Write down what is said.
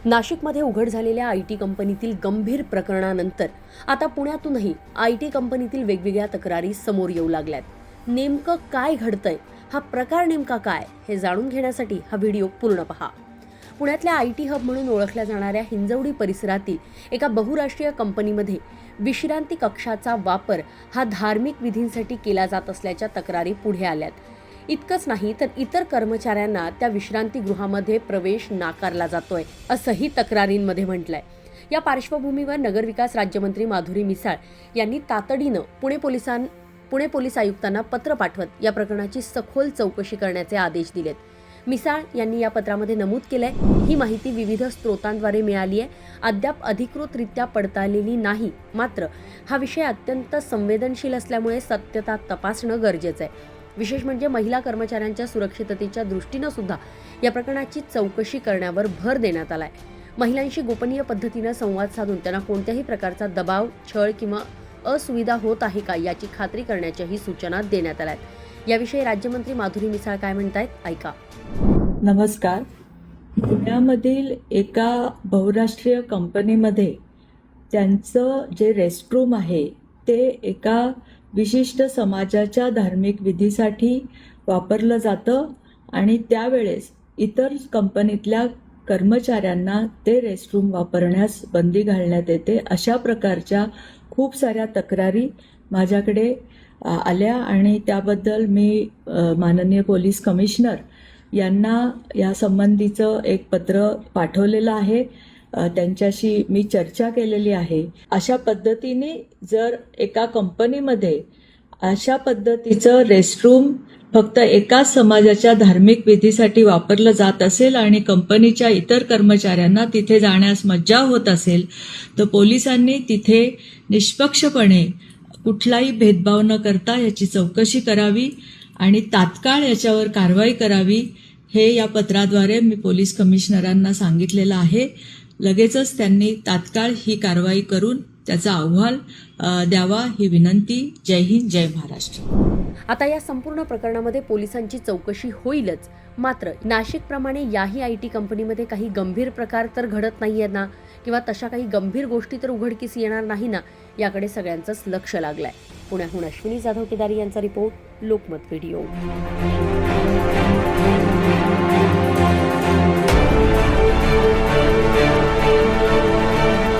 नाशिकमध्ये उघड झालेल्या आयटी कंपनीतील गंभीर प्रकरणानंतर आता पुण्यातूनही आयटी कंपनीतील वेगवेगळ्या तक्रारी समोर येऊ लागल्यात। नेमकं काय घडतंय, हा प्रकार नेमका काय हे जाणून घेण्यासाठी हा व्हिडिओ पूर्ण पहा। पुण्यातल्या आयटी हब म्हणून ओळखल्या जाणाऱ्या हिंजवडी परिसरातील एका बहुराष्ट्रीय कंपनीमध्ये विश्रांती कक्षाचा वापर हा धार्मिक विधींसाठी केला जात असल्याच्या तक्रारी पुढे आल्यात। इतकंच नाही तर इतर कर्मचाऱ्यांना त्या विश्रांतीगृहामध्ये प्रवेश नाकारला जातोय असंही तक्रारींमध्ये म्हटलंय। या पार्श्वभूमीवर नगरविकास राज्यमंत्री माधुरी मिसाळ यांनी तातडीनं पुणे पोलीस आयुक्तांना पत्र पाठवत या प्रकरणाची सखोल चौकशी करण्याचे आदेश दिलेत। मिसाळ यांनी या पत्रामध्ये नमूद केलंय, ही माहिती विविध स्रोतांद्वारे मिळाली आहे, अद्याप अधिकृतरित्या पडताळलेली नाही, मात्र हा विषय अत्यंत संवेदनशील असल्यामुळे सत्यता तपासणं गरजेचं आहे। विशेष म्हणजे महिला कर्मचाऱ्यांच्या सुरक्षिततेच्या दृष्टीनं सुद्धा या प्रकरणाची चौकशी करण्यावर भर देण्यात आलाय। महिलांशी गोपनीय पद्धतीनं संवाद साधून त्यांना कोणत्याही प्रकारचा दबाव, छळ किंवा असुविधा होत आहे का याची खात्री करण्याच्याही सूचना देण्यात आल्यात। याविषयी राज्यमंत्री माधुरी मिसाळ काय म्हणतायत, ऐका। नमस्कार। पुण्यामधील एका बहुराष्ट्रीय कंपनीमध्ये त्यांचं जे रेस्टरूम आहे ते एका विशिष्ट समाजाच्या धार्मिक विधीसाठी वापरलं जातं आणि त्यावेळेस इतर कंपनीतल्या कर्मचाऱ्यांना ते रेस्टरूम वापरण्यास बंदी घालण्यात येते। अशा प्रकारच्या खूप साऱ्या तक्रारी माझ्याकडे आल्या आणि त्याबद्दल मी माननीय पोलीस कमिशनर यांना या संबंधीचं एक पत्र पाठवलेलं आहे। त्यांच्याशी मी चर्चा केलेली आहे। अशा पद्धतीने जर एका कंपनीमध्ये अशा पद्धतीचं रेस्टरूम फक्त एकाच समाजाच्या धार्मिक विधीसाठी वापरलं जात असेल आणि कंपनीच्या इतर कर्मचाऱ्यांना तिथे जाण्यास मज्जाव होत असेल तर पोलिसांनी तिथे निष्पक्षपणे कुठलाही भेदभाव न करता याची चौकशी करावी आणि तात्काळ याच्यावर कारवाई करावी, हे या पत्राद्वारे मी पोलीस कमिशनरांना सांगितलेलं आहे। लगेचच त्यांनी तात्काळ ही कारवाई करून त्याचा अहवाल द्यावा ही विनंती। जय हिंद, जय महाराष्ट्र। आता या संपूर्ण प्रकरणामध्ये पोलिसांची चौकशी होईलच, मात्र नाशिकप्रमाणे याही आयटी कंपनीमध्ये काही गंभीर प्रकार तर घडत नाहीये ना, किंवा तशा काही गंभीर गोष्टी तर उघडकीस येणार नाही ना, याकडे सगळ्यांचंच लक्ष लागलंय। पुण्याहून अश्विनी जाधव केदारी यांचा रिपोर्ट, लोकमत व्हिडिओ।